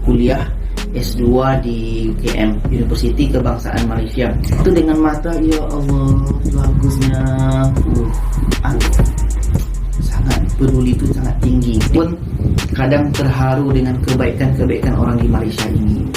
kuliah S2 di UKM, Universiti Kebangsaan Malaysia. Itu dengan mata, ya Allah, bagusnya. Sangat peduli itu sangat tinggi. Pun kadang terharu dengan kebaikan-kebaikan orang di Malaysia ini.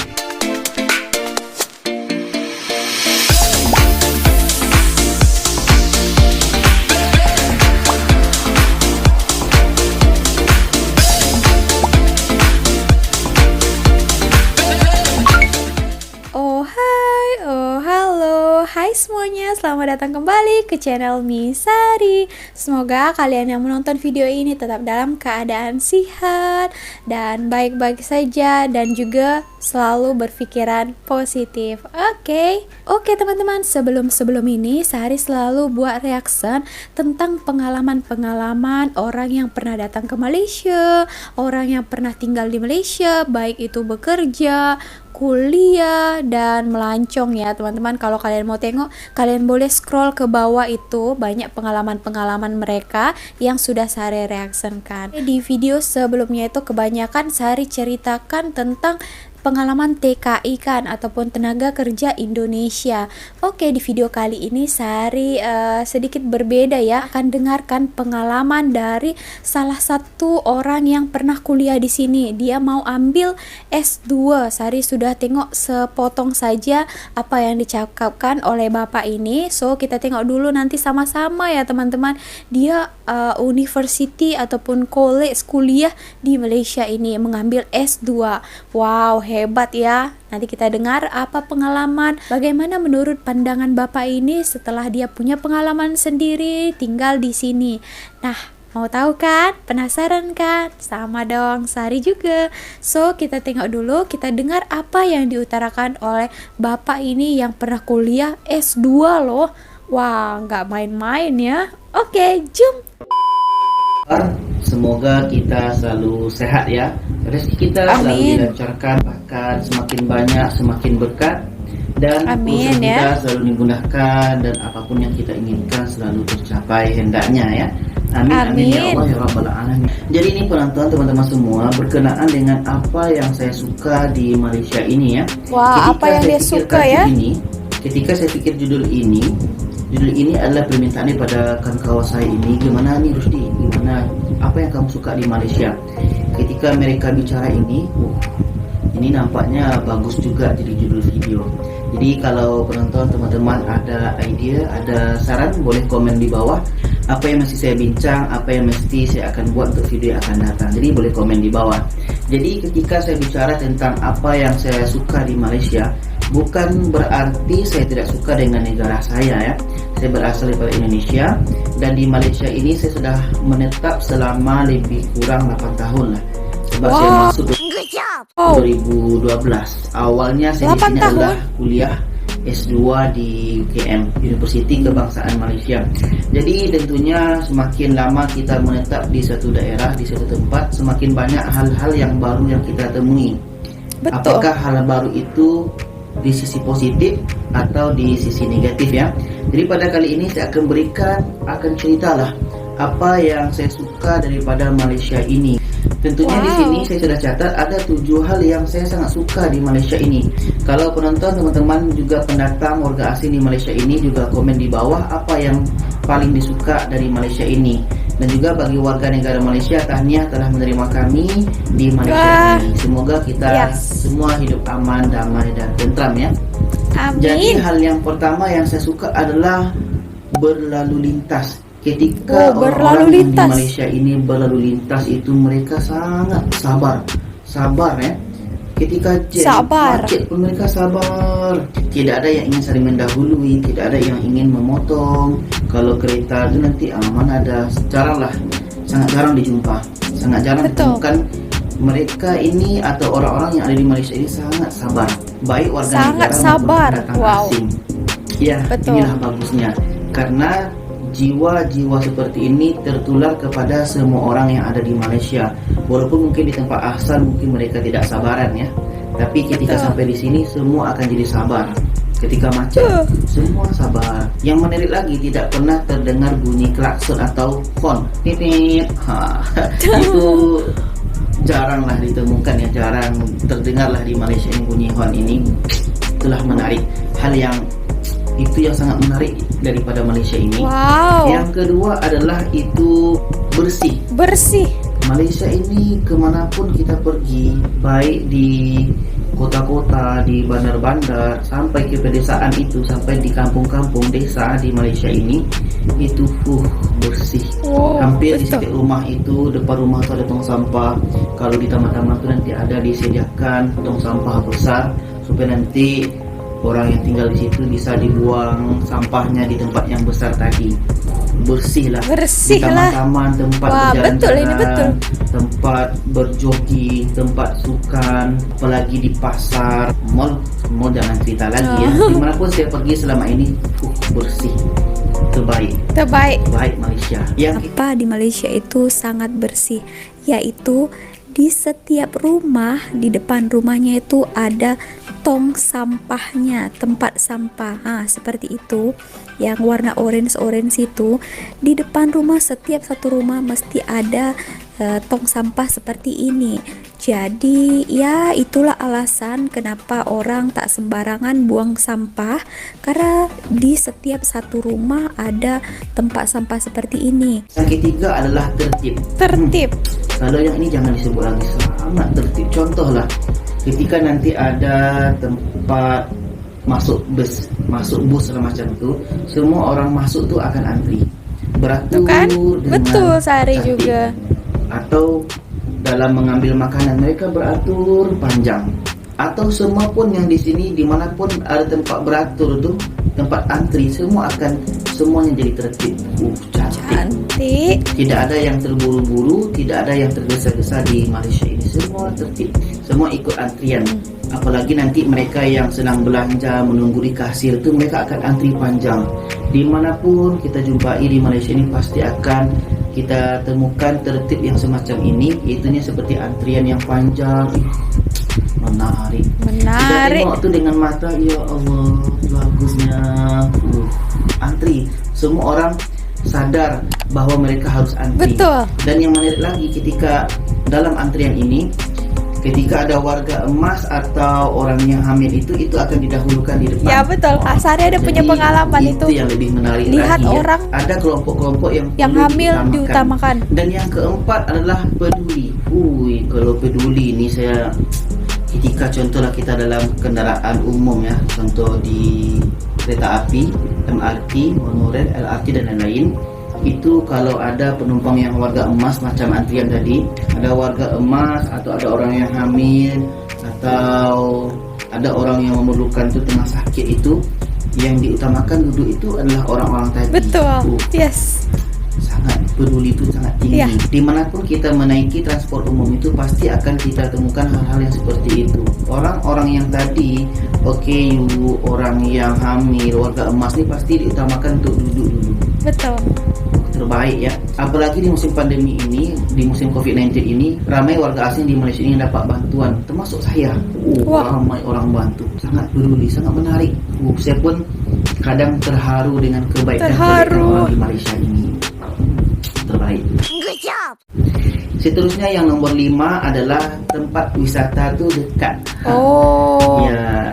Hai semuanya, selamat datang kembali ke channel Misari. Semoga kalian yang menonton video ini tetap dalam keadaan sehat dan baik-baik saja, dan juga selalu berpikiran positif. Oke teman-teman, sebelum ini Sari selalu buat reaction tentang pengalaman-pengalaman orang yang pernah datang ke Malaysia, orang yang pernah tinggal di Malaysia, baik itu bekerja, kuliah, dan melancong ya teman-teman. Kalau kalian mau tengok, kalian boleh scroll ke bawah, itu banyak pengalaman-pengalaman mereka yang sudah Sari reactionkan. Di video sebelumnya itu kebanyakan Sari ceritakan tentang pengalaman TKI kan, ataupun tenaga kerja Indonesia. Oke, di video kali ini Sari sedikit berbeda ya, akan dengarkan pengalaman dari salah satu orang yang pernah kuliah di sini. Dia mau ambil S2. Sari sudah tengok sepotong saja apa yang dicakapkan oleh bapak ini. So kita tengok dulu nanti sama-sama ya teman-teman. Dia university ataupun college kuliah di Malaysia ini, mengambil S2. Wow, hebat ya. Nanti kita dengar apa pengalaman, bagaimana menurut pandangan bapak ini setelah dia punya pengalaman sendiri tinggal di sini. Nah, mau tahu kan? Penasaran kan? Sama dong, Sari juga. So, kita tengok dulu, kita dengar apa yang diutarakan oleh bapak ini yang pernah kuliah S2 loh. Wah, nggak main-main ya. Oke, jom. Semoga kita selalu sehat ya. Rezeki kita selalu dilancarkan, bahkan semakin banyak, semakin berkat, dan usaha kita selalu dimudahkan, dan apapun yang kita inginkan selalu tercapai hendaknya ya. Amin ya Allah ya Rabbal Alamin. Jadi ini penonton teman-teman semua, berkenaan dengan apa yang saya suka di Malaysia ini ya. Wah, apa yang dia suka ya? Ketika saya pikir judul ini adalah permintaan daripada kawan-kawan saya ini. Gimana nih Rusdi, gimana, apa yang kamu suka di Malaysia? Ketika mereka bicara ini nampaknya bagus juga jadi judul video. Jadi kalau penonton teman-teman ada ide, ada saran, boleh komen di bawah. Apa yang mesti saya bincang, apa yang mesti saya akan buat untuk video yang akan datang. Jadi boleh komen di bawah. Jadi ketika saya bicara tentang apa yang saya suka di Malaysia, bukan berarti saya tidak suka dengan negara saya ya. Saya berasal dari Indonesia, dan di Malaysia ini saya sudah menetap selama lebih kurang 8 tahun lah. Sebab saya masuk 2012. Awalnya saya di sini adalah kuliah S2 di UKM, Universiti Kebangsaan Malaysia. Jadi tentunya semakin lama kita menetap di satu daerah, di satu tempat, semakin banyak hal-hal yang baru yang kita temui. Betul. Apakah hal baru itu di sisi positif atau di sisi negatif ya. Jadi pada kali ini saya akan ceritalah apa yang saya suka daripada Malaysia ini. Tentunya di sini saya sudah catat ada 7 hal yang saya sangat suka di Malaysia ini. Kalau penonton teman-teman juga pendatang warga asing di Malaysia ini, juga komen di bawah apa yang paling disuka dari Malaysia ini. Dan juga bagi warga negara Malaysia, tahniah telah menerima kami di Malaysia ini. Semoga kita semua hidup aman, damai, dan tentram ya. Amin. Jadi hal yang pertama yang saya suka adalah berlalu lintas. Ketika orang-orang di Malaysia ini berlalu lintas itu, mereka sangat sabar ya. Ketika macet pun mereka sabar. Tidak ada yang ingin saling mendahului, tidak ada yang ingin memotong. Kalau kereta itu nanti aman ada, sangat jarang dijumpa, sangat jarang ditemukan. Mereka ini atau orang-orang yang ada di Malaysia ini sangat sabar, baik warga negara maupun pendatang asing. Ya, inilah bagusnya, karena jiwa-jiwa seperti ini tertular kepada semua orang yang ada di Malaysia. Walaupun mungkin di tempat asal mungkin mereka tidak sabaran ya, tapi ketika sampai di sini semua akan jadi sabar. Ketika macet semua sabar. Yang menarik lagi, tidak pernah terdengar bunyi klakson atau horn. Itu jarang lah ditemukan ya, jarang terdengar lah di Malaysia ini bunyi horn ini. Itulah menarik, hal yang itu yang sangat menarik daripada Malaysia ini. Wow. Yang kedua adalah itu bersih. Bersih. Malaysia ini kemanapun kita pergi, baik di kota-kota, di bandar-bandar, sampai ke pedesaan itu, sampai di kampung-kampung desa di Malaysia ini, itu bersih. Hampir di setiap rumah itu, depan rumah itu ada tong sampah. Kalau di taman-taman itu nanti ada disediakan tong sampah besar, supaya nanti orang yang tinggal di situ bisa dibuang sampahnya di tempat yang besar tadi. Bersih lah. Di taman-taman, tempat berjalan-jalan, tempat berjogging, tempat sukan, apalagi di pasar, mall jangan cerita lagi ya. Dimanapun saya pergi selama ini, bersih. Terbaik Malaysia. Apa di Malaysia itu sangat bersih, yaitu di setiap rumah, di depan rumahnya itu ada tong sampahnya, tempat sampah. Seperti itu, yang warna orange itu. Di depan rumah, setiap satu rumah mesti ada tong sampah seperti ini. Jadi ya itulah alasan kenapa orang tak sembarangan buang sampah, karena di setiap satu rumah ada tempat sampah seperti ini. Yang ketiga adalah tertib. Kalau yang ini jangan disebut lagi, sangat tertib. Contohlah, ketika nanti ada tempat masuk bus macam itu, semua orang masuk tuh akan antri, beratur kan? dengan Betul, Sari tertib. juga. Atau dalam mengambil makanan mereka beratur panjang. Atau semua pun yang di sini, dimanapun ada tempat beratur tuh, tempat antri, semuanya jadi tertib. Cantik. Tidak ada yang terburu-buru, tidak ada yang tergesa-gesa di Malaysia ini. Semua tertib, semua ikut antrian. Apalagi nanti mereka yang sedang belanja menunggu di kasir itu, mereka akan antri panjang. Dimanapun kita jumpai di Malaysia ini pasti akan kita temukan tertib yang semacam ini, itunya seperti antrian yang panjang. Menarik. Kita tengok tuh dengan mata, ya Allah, bagusnya. Antri, semua orang sadar bahwa mereka harus antri. Betul. Dan yang menarik lagi, ketika dalam antrian ini, ketika ada warga emas atau orang yang hamil itu akan didahulukan di depan. Ya betul, Kak Sari ada punya pengalaman itu. Itu yang lebih menarik lihat lagi, orang ya. Ada kelompok-kelompok yang hamil diutamakan. Dan yang keempat adalah peduli. Kalau peduli ini saya, ketika contohlah kita dalam kendaraan umum ya, contoh di kereta api, MRT, monorail, LRT dan lain-lain, itu kalau ada penumpang yang warga emas macam antrian tadi, ada warga emas atau ada orang yang hamil atau ada orang yang memerlukan itu tengah sakit, itu yang diutamakan duduk itu adalah orang-orang tadi. Betul. Yes. Sangat peduli, itu sangat tinggi. Dimanapun kita menaiki transport umum itu pasti akan kita temukan hal-hal yang seperti itu. Orang-orang yang tadi, orang yang hamil, warga emas ini pasti diutamakan untuk duduk dulu. Betul. Terbaik ya. Apalagi di musim pandemi ini, di musim COVID-19 ini, ramai warga asing di Malaysia ini yang dapat bantuan, termasuk saya. Ramai orang bantu, sangat peduli, sangat menarik. Saya pun kadang terharu dengan kebaikan orang di Malaysia ini. Terbaik. Good job. Seterusnya yang nomor 5 adalah tempat wisata tuh dekat. Ya,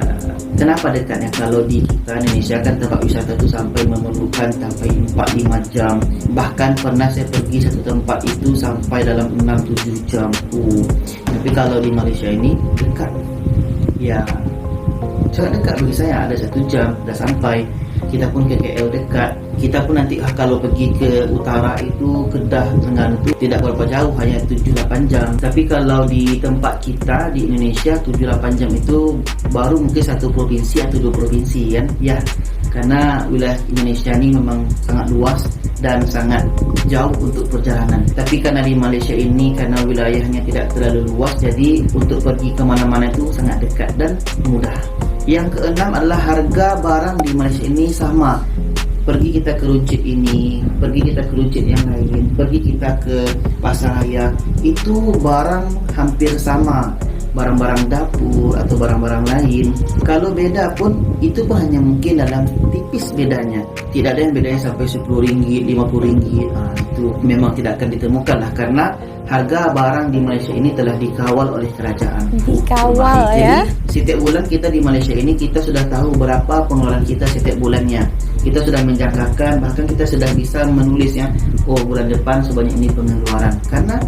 kenapa dekatnya? Kalau di kita Indonesia kan tempat wisata itu sampai memerlukan sampai 4-5 jam. Bahkan pernah saya pergi satu tempat itu sampai dalam 6-7 jam. Tapi kalau di Malaysia ini dekat. Ya, sangat dekat bagi saya, ada 1 jam sudah sampai. Kita pun ke KL dekat. Kita pun nanti kalau pergi ke utara itu, Kedah, Terengganu itu tidak berapa jauh, hanya 7-8 jam. Tapi kalau di tempat kita di Indonesia 7-8 jam itu baru mungkin 1 provinsi atau 2 provinsi kan. Ya, karena wilayah Indonesia ini memang sangat luas dan sangat jauh untuk perjalanan. Tapi karena di Malaysia ini, karena wilayahnya tidak terlalu luas, jadi untuk pergi kemana-mana itu sangat dekat dan mudah. Yang keenam adalah harga barang di Malaysia ini sama. Pergi kita ke Runcit ini, pergi kita ke Runcit yang lain, pergi kita ke Pasaraya, itu barang hampir sama. barang-barang dapur atau barang-barang lain. Kalau beda pun itu pun hanya mungkin dalam tipis bedanya. Tidak ada yang bedanya sampai 10 ringgit, 50 ringgit. Itu memang tidak akan ditemukan lah, karena harga barang di Malaysia ini telah dikawal oleh kerajaan. Dikawal ya. Jadi setiap bulan kita di Malaysia ini kita sudah tahu berapa pengeluaran kita setiap bulannya. Kita sudah menjangkakan, bahkan kita sudah bisa menulisnya. Oh, bulan depan sebanyak ini pengeluaran. Karena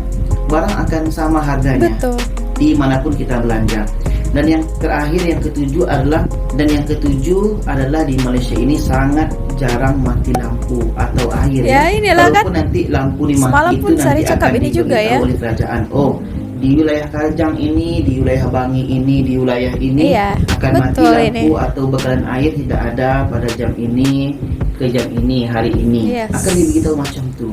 barang akan sama harganya. Betul. Dimanapun kita belanja. Dan yang terakhir, yang ketujuh adalah di Malaysia ini sangat jarang mati lampu atau air Ya, inilah Kalaupun kan nanti lampu dimati semalam itu pun Sari nanti cakap akan ini juga ya. diberitahu oleh kerajaan. Oh, di wilayah Kajang ini, di wilayah Bangi ini, di wilayah ini Iya, akan mati betul lampu ini. atau bekalan air tidak ada pada jam ini, ke jam ini, hari ini. Yes. Akan diberitahu macam tu.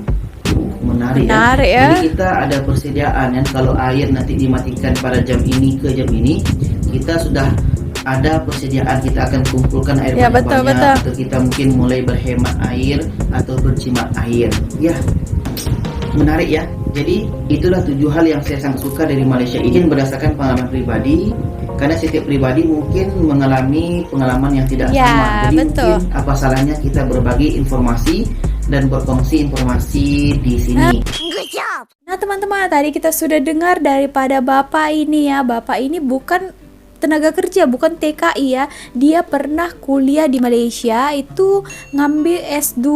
Menarik ya. Jadi kita ada persediaan kan, kalau air nanti dimatikan pada jam ini ke jam ini, kita sudah ada persediaan, kita akan kumpulkan air Ya, banyak-banyak, betul. atau kita mungkin mulai berhemat air atau berjimat air. Ya, menarik ya. Jadi itulah 7 hal yang saya sangat suka dari Malaysia ini, berdasarkan pengalaman pribadi. Karena setiap pribadi mungkin mengalami pengalaman yang tidak Ya, sama. Jadi betul. mungkin apa salahnya kita berbagi informasi dan berkongsi informasi di sini. Nah teman-teman, tadi kita sudah dengar daripada Bapak ini ya. Bapak ini bukan tenaga kerja, bukan TKI ya. Dia pernah kuliah di Malaysia, itu ngambil S2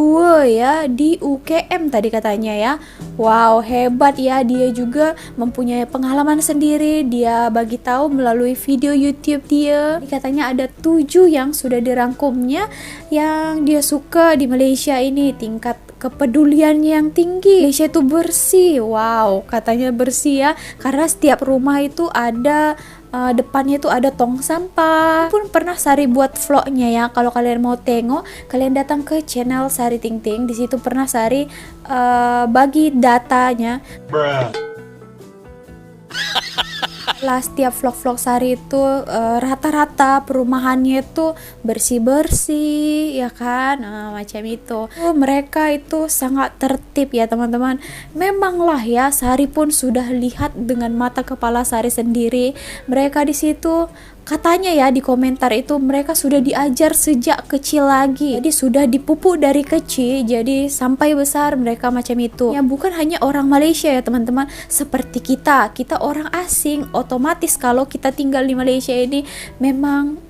ya di UKM tadi katanya ya. Wow, hebat ya. Dia juga mempunyai pengalaman sendiri. Dia bagi tahu melalui video YouTube dia. Katanya ada 7 yang sudah dirangkumnya yang dia suka di Malaysia ini. Tingkat kepeduliannya yang tinggi. Malaysia itu bersih. Wow, katanya bersih ya. Karena setiap rumah itu ada depannya itu ada tong sampah. Pun pernah Sari buat vlognya ya. Kalau kalian mau tengok, kalian datang ke channel Sari Ting Ting. Di situ pernah Sari bagi datanya. Lah setiap vlog-vlog Sari itu rata-rata perumahannya itu bersih-bersih ya kan, macam itu. Mereka itu sangat tertib ya teman-teman. Memanglah ya, Sari pun sudah lihat dengan mata kepala Sari sendiri. Mereka di situ katanya ya di komentar itu mereka sudah diajar sejak kecil lagi. Jadi sudah dipupuk dari kecil, jadi sampai besar mereka macam itu. Ya bukan hanya orang Malaysia ya teman-teman, seperti kita orang asing, otomatis kalau kita tinggal di Malaysia ini memang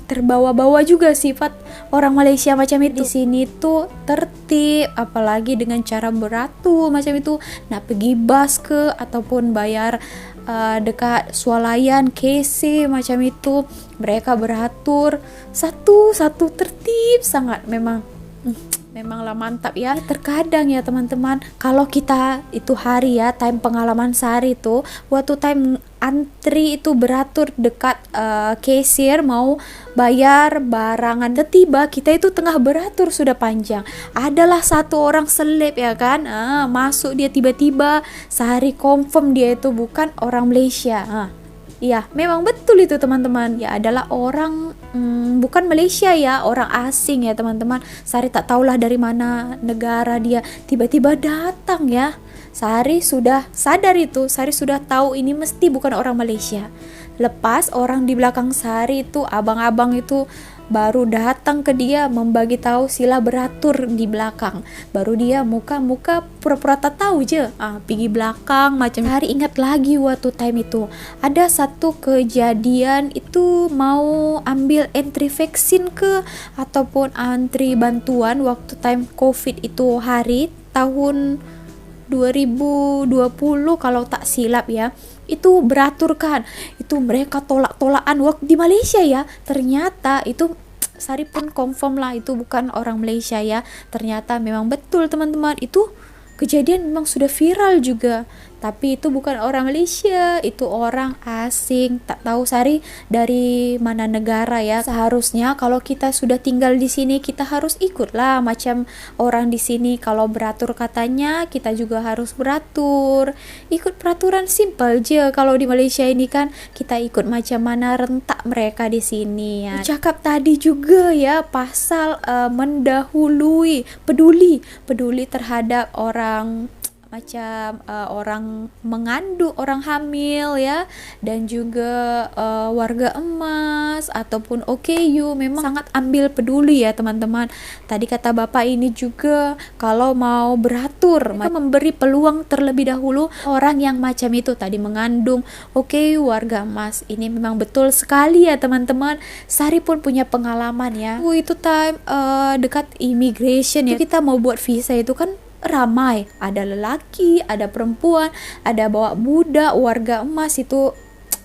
terbawa-bawa juga sifat orang Malaysia macam itu. Di sini tuh tertib, apalagi dengan cara beratur macam itu. Nak pergi bas ke ataupun bayar dekat swalayan KC macam itu, mereka beratur satu-satu tertib sangat. Memanglah mantap ya. Terkadang ya teman-teman, kalau kita itu hari ya, time pengalaman Sari itu waktu time antri itu beratur dekat kasir mau bayar barangan, tiba kita itu tengah beratur sudah panjang, adalah satu orang seleb ya kan, masuk dia tiba-tiba. Sari confirm dia itu bukan orang Malaysia. Iya, memang betul itu teman-teman. Ya adalah orang bukan Malaysia ya, orang asing ya teman-teman. Sari tak tahulah dari mana negara dia, tiba-tiba datang ya. Sari sudah sadar itu, Sari sudah tahu ini mesti bukan orang Malaysia. Lepas orang di belakang Sari itu, abang-abang itu baru datang ke dia membagi tahu sila beratur di belakang. Baru dia muka-muka pura-pura tak tahu je, pergi belakang macam. Hari ingat lagi waktu time itu ada satu kejadian itu mau ambil entry vaksin ke ataupun antri bantuan waktu time COVID itu, hari tahun 2020 kalau tak silap ya. Itu beraturkan, itu mereka tolak-tolakan waktu di Malaysia ya. Ternyata itu Sari pun confirm lah itu bukan orang Malaysia ya. Ternyata memang betul teman-teman, itu kejadian memang sudah viral juga. Tapi itu bukan orang Malaysia, itu orang asing. Tak tahu Sari dari mana negara ya. Seharusnya kalau kita sudah tinggal di sini, kita harus ikutlah macam orang di sini. Kalau beratur katanya, kita juga harus beratur. Ikut peraturan simple je. Kalau di Malaysia ini kan kita ikut macam mana rentak mereka di sini ya. Cakap tadi juga ya pasal mendahului, peduli terhadap orang macam orang mengandung, orang hamil ya, dan juga warga emas ataupun OKU memang sangat ambil peduli ya teman-teman. Tadi kata Bapak ini juga kalau mau beratur mereka memberi peluang terlebih dahulu orang yang macam itu tadi mengandung OKU warga emas. Ini memang betul sekali ya teman-teman. Sari pun punya pengalaman ya. Itu time dekat immigration ya, kita mau buat visa itu kan ramai, ada lelaki, ada perempuan, ada bawa budak, warga emas, itu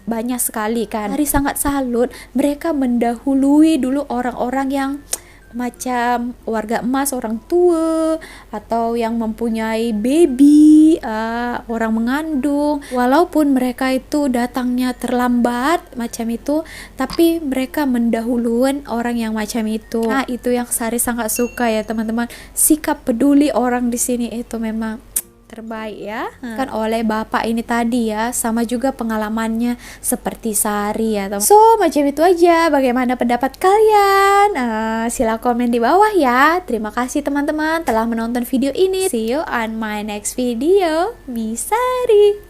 banyak sekali kan. Sari sangat salut mereka mendahului dulu orang-orang yang macam warga emas, orang tua atau yang mempunyai baby, orang mengandung. Walaupun mereka itu datangnya terlambat macam itu, tapi mereka mendahulukan orang yang macam itu. Nah, itu yang Sari sangat suka ya teman-teman. Sikap peduli orang di sini itu memang terbaik ya. Kan oleh Bapak ini tadi ya, sama juga pengalamannya seperti Sari ya teman. So macam itu aja, bagaimana pendapat kalian? Sila komen di bawah ya. Terima kasih teman-teman telah menonton video ini. See you on my next video. Misari.